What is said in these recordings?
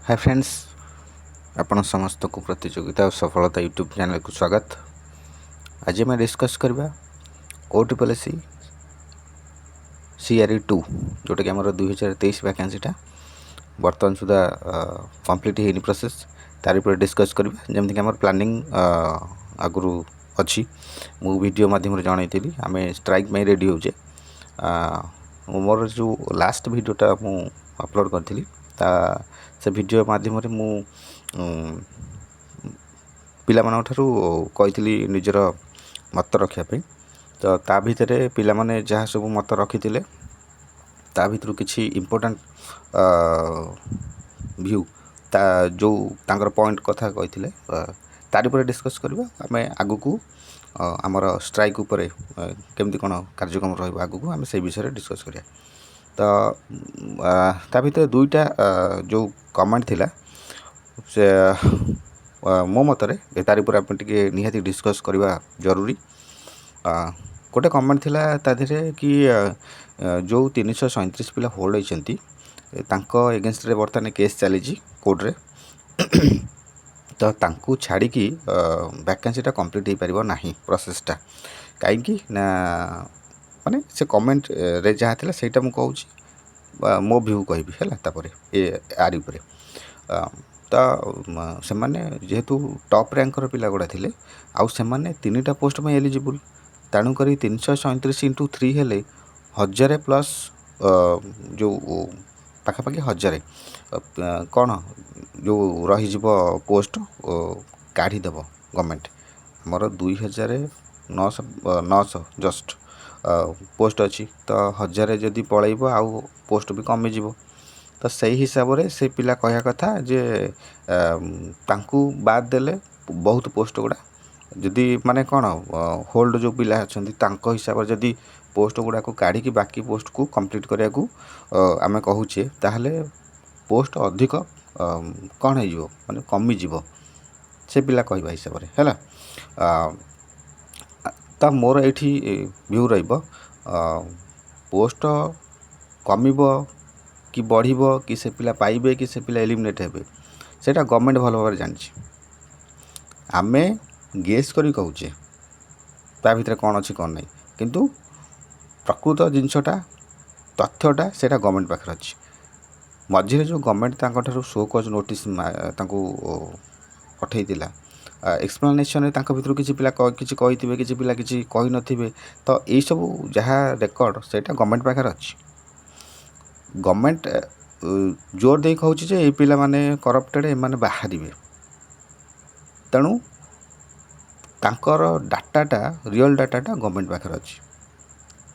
Hi friends, आपण समस्त को प्रतियोगिता और सफलता यूट्यूब चैनल को स्वागत। आज मैं डिस्कस करबा OTPLSC CRE2 जोटा कि आमर 2023 वैकेंसीटा बर्तमान सुधा कंप्लीट होनी प्रोसेस तार पर डिस्कस करबा। जमती कि आमर प्लानिंग आगु अच्छी मु वीडियो माध्यम जनई आम स्ट्राइक में रेडी होचे। मोर जो लास्ट वीडियोटा मु अपलोड करी से वीडियो माध्यम मु पिलामानठारू कही निजर मत रखापी। तो ता भितर पिला माने जहाँ सब मत रखी ता भितर किसी इम्पोर्टेंट व्यू ता जो तांकर पॉइंट कथा कही तारी पर डिस्कस करबा। आम आगु को आमर स्ट्राइक उपरे केमती कौन कार्यक्रम रहा आगु आम से विषय डिस्कस करिया। तो ता भितर दुईटा जो कमेंट थिला से मो मतरे तारी पर आप टिके निहाती डिस्कस करवा जरूरी। गोटे कमेंट थिला ता धीरे कि जो 337 पिला होल्ड होती एगेन्स्ट रे बर्तमान केस चली कोर्ट रे तो तांकू छाड़ी की वैकेंसीटा कंप्लीट हो पारिबो नाही प्रोसेसटा कहीं ना माने से कमेंट रे जहाँ थिला सेटा मु कहूची मो व्यू कहबी है तापर ए आरी उपरे। तो से माने जेहेतु टॉप रैंकर पिला गुड़ा थिले आउ से माने तीनटा पोस्ट में एलिजिबल तेणुक 337 इंटू 3 हेले 1000 प्लस जो पाखापाखि 1000 कौन जो रही पोस्ट काढ़ीदेव गवर्नमेंट आमर 2900 जस्ट पोस्ट अच्छी तो 1000 जदि पलैब आउ पोस्ट भी कमिज। तो सही हिसाब से से पिला कहया कथा जे तांकू बाद देले बहुत पोस्ट गुड़ा जदि माने कौन होल्ड जो पिला अच्छा हिसाब से जदि पोस्ट गुड़ा को काढ़ी बाकी पोस्ट को कंप्लीट करिया को आमे कहूचे ताहले पोस्ट अधिक कौन हो माने कमी जीवो से पिला कहवा हिसाब से है। तो मोर एठी व्यू रहिबो पोस्ट कमिबो कि बढ़िबो कि से पिला पाइबे कि से पिला एलिमिनेट हेबे सेटा गवर्नमेंट भल भाव जानी। आमे गेस करी कहूचे ता भितर कौन अच्छी कौन नहीं किंतु प्रकृत जिनसटा तथ्यटा सेटा गवर्नमेंट पाखे अच्छी। मझे जो गवर्नमेंट तांको शो कज नोटिस पठई एक्सप्लेनेशन भर किसी पिला किसी कही किसी पिला किसी कही नथिबे तो यही सब जहाँ रेकर्ड सेटा गवर्नमेंट पाखे अच्छी। गवर्नमेंट जोर दे कहूँ ये पिला माने करप्टेड एमाने बाहर तेणु तांकर डाटाटा रियल डाटाटा गवर्नमेंट पाखे अच्छी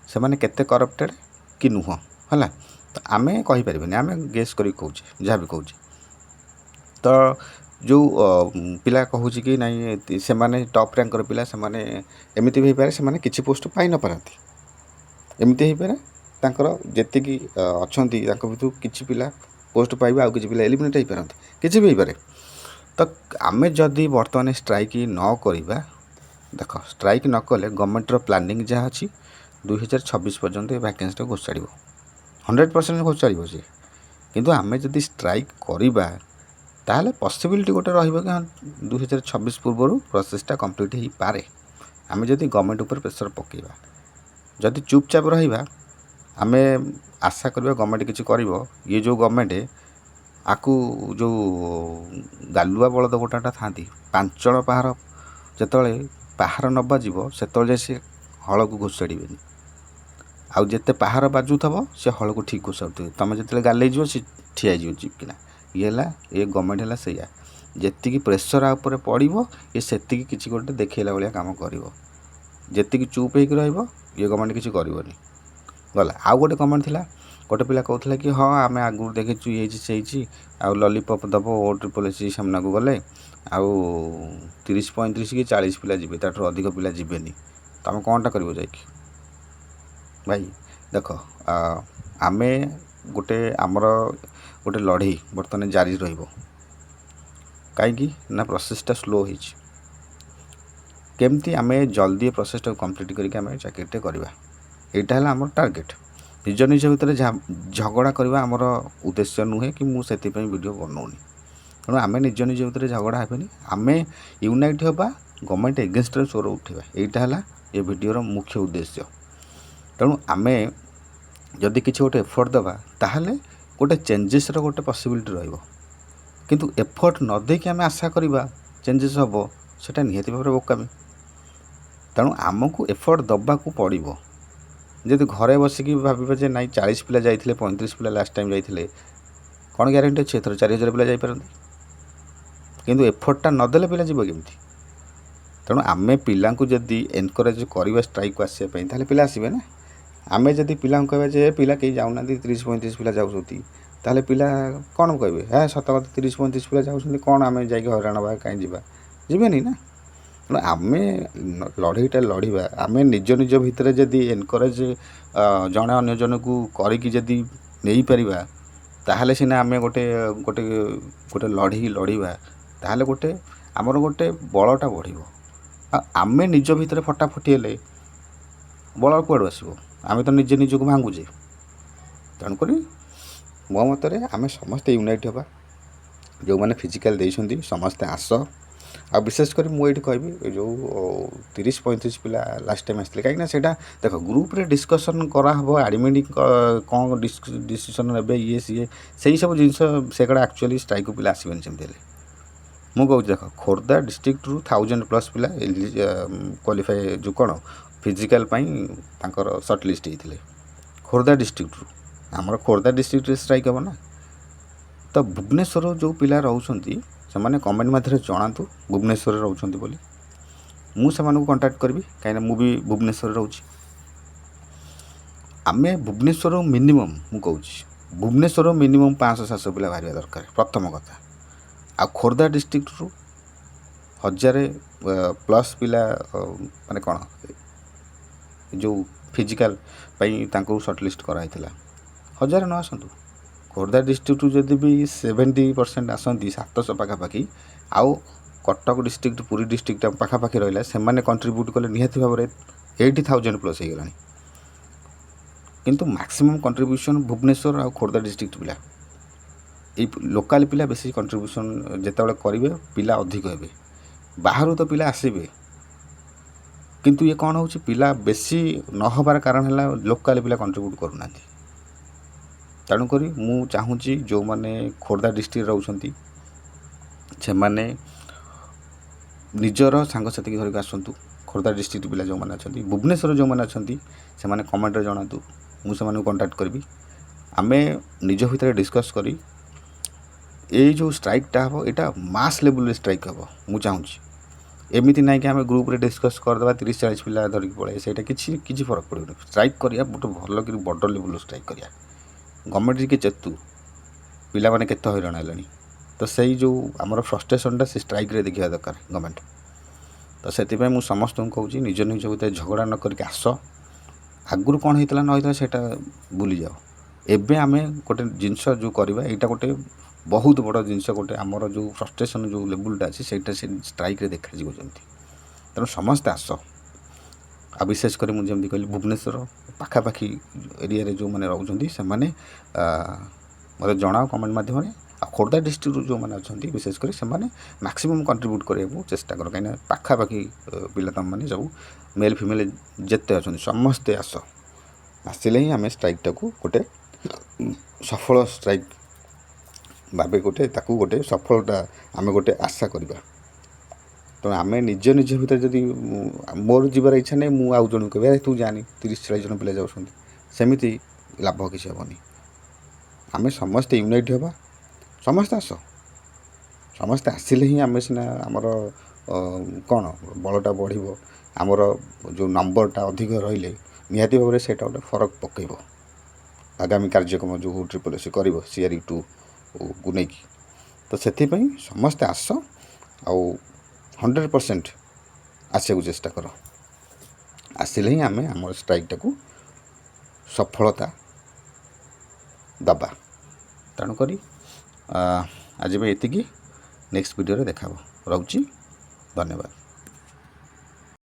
से माने केते करप्टेड कि नुह है। तो आमे कहि परिबेनी आमे गेस करी कहूचे जहाँ भी कहूचे। तो जो पिला कहूँ कि नहीं से माने टॉप रैंकर पिला से माने एमिति भी पारे से माने किछि पोस्ट पाई न पारती एमिति ही पारे तांकर जेतिकी अछंती तांको भितु किछि पिला पोस्ट पाइबे आउ किछि पिला एलिमिनेट हो पारती किछि भी हो पारे। तो आमे जदि वर्तमान स्ट्राइक न करिबा देख स्ट्राइक न कले गवर्नमेंट रो प्लानिंग जहाँ अच्छी 2026 पर्यंत वैकेंसी घोषाड़ 100% घोषाड़ से किंतु आमे जदि स्ट्राइक करिबा ताहले पॉसिबिलिटी गोटे रहिबो कि हाँ 2026 पूर्व प्रोसेसटा कंप्लीट हो पारे। आमे जदि गवर्नमेंट ऊपर प्रेशर पकेबा जदि चुपचाप रहिबा आमे आशा करबा गवर्नमेंट किछि करिवो। ये जो गवर्नमेंट आकु जो गालुआ बलद गोटाटा थांती 5 जण पहाड़ जेतले पहाड़ न बाजिबो सेतले से हल को घोषाड़बेनी आउ जेते पहाड़ बाजुथबो से हल को ठीक घोषाड़ुथबे तमे जेतले गाले जिवो से ठिया जिवो चिपकिना ये गवर्नमेंट है सैया जेतिकी प्रेसर आ ऊपर पड़ो ये सेतिकी किछि गोटे देखैला भाया काम करिवो जेतिकी चुप होइक रहिबो ये गवर्नमेंट किछि करिवोनी गला। आउ गोटे कमेंट थिला गोटे पिला कहूला कि हाँ आम आगु देखीचु ये से आउ लॉलीपॉप दब OTPLSC सामना को गले आउ 30-35 कि 40 पिला जीवे ताठू अधिक पिला जीवेनी तो आम कौनटा करिवो जाइकी भाई देख आमे गोटे आमर गोटे लड़ई बर्तमान जारी रहिबो कहीं ना प्रोसेसटा स्लो होइछि केमती आमे जल्दी प्रोसेसटा कंप्लीट करके आमे चाकरीटे करवा एटा है आमर टार्गेट। निज निज भितर झगड़ा करवा आमर उद्देश्य नुहे कि मुझे वीडियो बनौनी ତେଣୁ ଆମେ ନିଜ ନିଜ ଭିତରେ ଝଗଡ଼ା ହେବେନି, ଆମେ ୟୁନାଇଟ୍ ହେବା, ଗଭର୍ଣ୍ଣମେଣ୍ଟ ଏଗେନଷ୍ଟରେ ସ୍ୱର ଉଠାଇବା। ଏଇଟା ହେଲା ଏ ଭିଡ଼ିଓର ମୁଖ୍ୟ ଉଦ୍ଦେଶ୍ୟ। ତେଣୁ ଆମେ ଯଦି କିଛି ଗୋଟେ ଏଫର୍ଟ ଦେବା ତାହେଲେ ଗୋଟେ ଚେଞ୍ଜେସ୍ର ଗୋଟେ ପସିବିଲିଟି ରହିବ। କିନ୍ତୁ ଏଫର୍ଟ ନ ଦେଇକି ଆମେ ଆଶା କରିବା ଚେଞ୍ଜେସ୍ ହେବ, ସେଇଟା ନିହାତି ଭାବରେ ବୋକାମି। ତେଣୁ ଆମକୁ ଏଫର୍ଟ ଦେବାକୁ ପଡ଼ିବ। ଯଦି ଘରେ ବସିକି ଭାବିବା ଯେ ନାଇଁ 40 ପିଲା ଯାଇଥିଲେ, 35 ପିଲା ଲାଷ୍ଟ ଟାଇମ୍ ଯାଇଥିଲେ, କ'ଣ ଗ୍ୟାରେଣ୍ଟି ଅଛି ଏଥର 4000 ପିଲା ଯାଇପାରନ୍ତି? କିନ୍ତୁ ଏଫର୍ଟଟା ନଦେଲେ ପିଲା ଯିବ କେମିତି? ତେଣୁ ଆମେ ପିଲାଙ୍କୁ ଯଦି ଏନକରେଜ୍ କରିବା ଷ୍ଟ୍ରାଇକ୍କୁ ଆସିବା ପାଇଁ, ତାହେଲେ ପିଲା ଆସିବେ ନା। ଆମେ ଯଦି ପିଲାଙ୍କୁ କହିବା ଯେ ପିଲା କେହି ଯାଉନାହାନ୍ତି, 30-35 ପିଲା ଯାଉଛନ୍ତି, ତାହେଲେ ପିଲା କ'ଣ କହିବେ? ହେ ସତ କଥା 30-35 ପିଲା ଯାଉଛନ୍ତି, କ'ଣ ଆମେ ଯାଇକି ହଇରାଣ ହେବା, କାହିଁ ଯିବା? ଯିବେନି ନା। ତେଣୁ ଆମେ ଲଢ଼େଇଟା ଲଢ଼ିବା, ଆମେ ନିଜ ନିଜ ଭିତରେ ଯଦି ଏନକରେଜ୍ ଜଣେ ଅନ୍ୟ ଜଣକୁ କରିକି ଯଦି ନେଇପାରିବା, ତାହେଲେ ସିନା ଆମେ ଗୋଟେ ଲଢ଼େଇ ଲଢ଼ିବା, ତାହେଲେ ଆମର ଗୋଟେ ବଳଟା ବଢ଼ିବ। ଆଉ ଆମେ ନିଜ ଭିତରେ ଫଟାଫଟି ହେଲେ ବଳ କୁଆଡ଼ୁ ଆସିବ? ଆମେ ତ ନିଜେ ନିଜକୁ ଭାଙ୍ଗୁଛେ। ତେଣୁକରି ମୋ ମତରେ ଆମେ ସମସ୍ତେ ୟୁନାଇଟ୍ ହେବା। ଯେଉଁମାନେ ଫିଜିକାଲ୍ ଦେଇଛନ୍ତି ସମସ୍ତେ ଆସ। ଆଉ ବିଶେଷ କରି ମୁଁ ଏଇଠି କହିବି, ଯେଉଁ 30-35 ପିଲା ଲାଷ୍ଟ ଟାଇମ୍ ଆସିଥିଲେ, କାହିଁକିନା ସେଇଟା ଦେଖ ଗ୍ରୁପ୍ରେ ଡିସ୍କସନ୍ କରାହେବ, ଆଡ଼ମିଟ୍ କ'ଣ ଡିସିସନ୍ ନେବେ, ସିଏ ସେଇ ସବୁ ଜିନିଷ, ସେଗୁଡ଼ା ଆକ୍ଚୁଆଲି ଷ୍ଟ୍ରାଇକ୍କୁ ପିଲା ଆସିବେନି ସେମିତି ହେଲେ। ମୁଁ କହୁଛି ଦେଖ, ଖୋର୍ଦ୍ଧା ଡିଷ୍ଟ୍ରିକ୍ଟରୁ 1000+ ପିଲା କ୍ୱାଲିଫାଏ ଯେଉଁ କ'ଣ ଫିଜିକାଲ୍ ପାଇଁ ତାଙ୍କର ସର୍ଟ ଲିଷ୍ଟ ହେଇଥିଲେ ଖୋର୍ଦ୍ଧା ଡିଷ୍ଟ୍ରିକ୍ଟରୁ। ଆମର ଖୋର୍ଦ୍ଧା ଡିଷ୍ଟ୍ରିକ୍ଟରେ ଷ୍ଟ୍ରାଇକ୍ ହେବ ନା। ତ ଭୁବନେଶ୍ୱର ଯେଉଁ ପିଲା ରହୁଛନ୍ତି ସେମାନେ କମେଣ୍ଟ ମାଧ୍ୟମରେ ଜଣାନ୍ତୁ ଭୁବନେଶ୍ୱରରେ ରହୁଛନ୍ତି ବୋଲି। ମୁଁ ସେମାନଙ୍କୁ କଣ୍ଟାକ୍ଟ କରିବି, କାହିଁକିନା ମୁଁ ବି ଭୁବନେଶ୍ୱରରେ ରହୁଛି। ଆମେ ଭୁବନେଶ୍ୱର ମିନିମମ୍, ମୁଁ କହୁଛି ଭୁବନେଶ୍ୱର ମିନିମମ୍ 500-700 ପିଲା ବାହାରିବା ଦରକାର ପ୍ରଥମ କଥା। ଆଉ ଖୋର୍ଦ୍ଧା ଡିଷ୍ଟ୍ରିକ୍ଟରୁ 1000+ ପିଲା, ମାନେ କ'ଣ ଯେଉଁ ଫିଜିକାଲ୍ ପାଇଁ ତାଙ୍କୁ ସର୍ଟଲିଷ୍ଟ କରାହେଇଥିଲା, 1000 ନ ଆସନ୍ତୁ। ଖୋର୍ଦ୍ଧା ଡିଷ୍ଟ୍ରିକ୍ଟରୁ ଯଦି ବି 70% ଆସନ୍ତି, 700 ପାଖାପାଖି, ଆଉ କଟକ ଡିଷ୍ଟ୍ରିକ୍ଟ, ପୁରୀ ଡିଷ୍ଟ୍ରିକ୍ଟ ପାଖାପାଖି ରହିଲା, ସେମାନେ କଣ୍ଟ୍ରିବ୍ୟୁଟ୍ କଲେ ନିହାତି ଭାବରେ 80,000+ ହେଇଗଲାଣି। କିନ୍ତୁ ମ୍ୟାକ୍ସିମମ୍ କଣ୍ଟ୍ରିବ୍ୟୁସନ୍ ଭୁବନେଶ୍ୱର ଆଉ ଖୋର୍ଦ୍ଧା ଡିଷ୍ଟ୍ରିକ୍ଟ ପିଲା, ଏଇ ଲୋକାଲ୍ ପିଲା ବେଶୀ କଣ୍ଟ୍ରିବ୍ୟୁସନ୍ ଯେତେବେଳେ କରିବେ ପିଲା ଅଧିକ ହେବେ। ବାହାରୁ ତ ପିଲା ଆସିବେ, କିନ୍ତୁ ଇଏ କ'ଣ ହେଉଛି, ପିଲା ବେଶୀ ନ ହେବାର କାରଣ ହେଲା ଲୋକାଲ୍ ପିଲା କଣ୍ଟ୍ରିବ୍ୟୁଟ୍ କରୁନାହାନ୍ତି। ତେଣୁକରି ମୁଁ ଚାହୁଁଛି ଯେଉଁମାନେ ଖୋର୍ଦ୍ଧା ଡିଷ୍ଟ୍ରିକ୍ଟରେ ରହୁଛନ୍ତି ସେମାନେ ନିଜର ସାଙ୍ଗସାଥିକି ଧରିକି ଆସନ୍ତୁ। ଖୋର୍ଦ୍ଧା ଡିଷ୍ଟ୍ରିକ୍ଟ ପିଲା ଯେଉଁମାନେ ଅଛନ୍ତି, ଭୁବନେଶ୍ୱର ଯେଉଁମାନେ ଅଛନ୍ତି, ସେମାନେ କମେଣ୍ଟରେ ଜଣାନ୍ତୁ, ମୁଁ ସେମାନଙ୍କୁ କଣ୍ଟାକ୍ଟ କରିବି। ଆମେ ନିଜ ଭିତରେ ଡିସ୍କସ୍ କରି ଏଇ ଯେଉଁ ଷ୍ଟ୍ରାଇକ୍ଟା ହେବ, ଏଇଟା ମାସ୍ ଲେବୁଲ୍ରେ ଷ୍ଟ୍ରାଇକ୍ ହେବ ମୁଁ ଚାହୁଁଛି। ଏମିତି ନାହିଁ କି ଆମେ ଗ୍ରୁପ୍ରେ ଡିସ୍କସ୍ କରିଦେବା 30-40 ପିଲା ଧରିକି ପଳାଇ, ସେଇଟା କିଛି ଫରକ ପଡ଼ିବନି। ଷ୍ଟ୍ରାଇକ୍ କରିବା ଗୋଟେ ଭଲ କରି ବଡ଼ ଲେବୁଲ୍ର ଷ୍ଟ୍ରାଇକ୍ କରିବା। ଗଭର୍ଣ୍ଣମେଣ୍ଟ ଟିକେ ଚେତୁ, ପିଲାମାନେ କେତେ ହଇରାଣ ହେଲେଣି। ତ ସେଇ ଯେଉଁ ଆମର ଫ୍ରଷ୍ଟ୍ରେସନ୍ଟା ସେ ଷ୍ଟ୍ରାଇକ୍ରେ ଦେଖିବା ଦରକାର ଗଭର୍ଣ୍ଣମେଣ୍ଟ। ତ ସେଥିପାଇଁ ମୁଁ ସମସ୍ତଙ୍କୁ କହୁଛି, ନିଜ ନିଜ ଭିତରେ ଝଗଡ଼ା ନ କରିକି ଆସ। ଆଗରୁ କ'ଣ ହେଇଥିଲା ନ ହେଇଥିଲା ସେଇଟା ଭୁଲିଯାଅ। ଏବେ ଆମେ ଗୋଟେ ଜିନିଷ ଯେଉଁ କରିବା, ଏଇଟା ଗୋଟେ ବହୁତ ବଡ଼ ଜିନିଷ, ଗୋଟେ ଆମର ଯେଉଁ ଫ୍ରଷ୍ଟ୍ରେସନ୍ ଯେଉଁ ଲେବୁଲ୍ଟା ଅଛି ସେଇଟା ସେ ଷ୍ଟ୍ରାଇକ୍ରେ ଦେଖାଯିବ ଯେମିତି। ତେଣୁ ସମସ୍ତେ ଆସ। ଆଉ ବିଶେଷ କରି ମୁଁ ଯେମିତି କହିଲି, ଭୁବନେଶ୍ୱର ପାଖାପାଖି ଏରିଆରେ ଯେଉଁମାନେ ରହୁଛନ୍ତି ସେମାନେ ମୋତେ ଜଣାଅ କମେଣ୍ଟ ମାଧ୍ୟମରେ। ଆଉ ଖୋର୍ଦ୍ଧା ଡିଷ୍ଟ୍ରିକ୍ଟରୁ ଯେଉଁମାନେ ଅଛନ୍ତି ବିଶେଷ କରି ସେମାନେ ମ୍ୟାକ୍ସିମମ୍ କଣ୍ଟ୍ରିବ୍ୟୁଟ୍ କରିବାକୁ ଚେଷ୍ଟା କର, କାହିଁକିନା ପାଖାପାଖି ପିଲା ତୁମମାନେ ସବୁ ମେଲ୍ ଫିମେଲ୍ ଯେତେ ଅଛନ୍ତି ସମସ୍ତେ ଆସ। ଆସିଲେ ହିଁ ଆମେ ଷ୍ଟ୍ରାଇକ୍ଟାକୁ ଗୋଟେ ସଫଳ ଷ୍ଟ୍ରାଇକ୍ ଭାବେ ତାକୁ ଗୋଟେ ସଫଳତା ଆମେ ଗୋଟେ ଆଶା କରିବା। ତେଣୁ ଆମେ ନିଜ ଭିତରେ ଯଦି ମୋର ଯିବାର ଇଚ୍ଛା ନାହିଁ, ମୁଁ ଆଉ ଜଣକୁ କହିବି ତୁ ଜାଣି 30-40 ଜଣ ପିଲା ଯାଉଛନ୍ତି, ସେମିତି ଲାଭ କିଛି ହେବନି। ଆମେ ସମସ୍ତେ ୟୁନାଇଟ୍ ହେବା, ସମସ୍ତେ ଆସ। ସମସ୍ତେ ଆସିଲେ ହିଁ ଆମେ ସିନା ଆମର କ'ଣ ବଳଟା ବଢ଼ିବ, ଆମର ଯେଉଁ ନମ୍ବରଟା ଅଧିକ ରହିଲେ ନିହାତି ଭାବରେ ସେଇଟା ଗୋଟେ ଫରକ ପକାଇବ ଆଗାମୀ କାର୍ଯ୍ୟକ୍ରମ ଯେଉଁ SSSC କରିବ CRE2କୁ ନେଇକି। ତ ସେଥିପାଇଁ ସମସ୍ତେ ଆସ, ଆଉ 100% ଆସିବାକୁ ଚେଷ୍ଟା କର। ଆସିଲେ ହିଁ ଆମେ ଆମର ଷ୍ଟ୍ରାଇକ୍ଟାକୁ ସଫଳତା ଦେବା। ତେଣୁକରି ଆଜି ପାଇଁ ଏତିକି, ନେକ୍ସଟ ଭିଡ଼ିଓରେ ଦେଖା ହେବ। ରହୁଛି, ଧନ୍ୟବାଦ।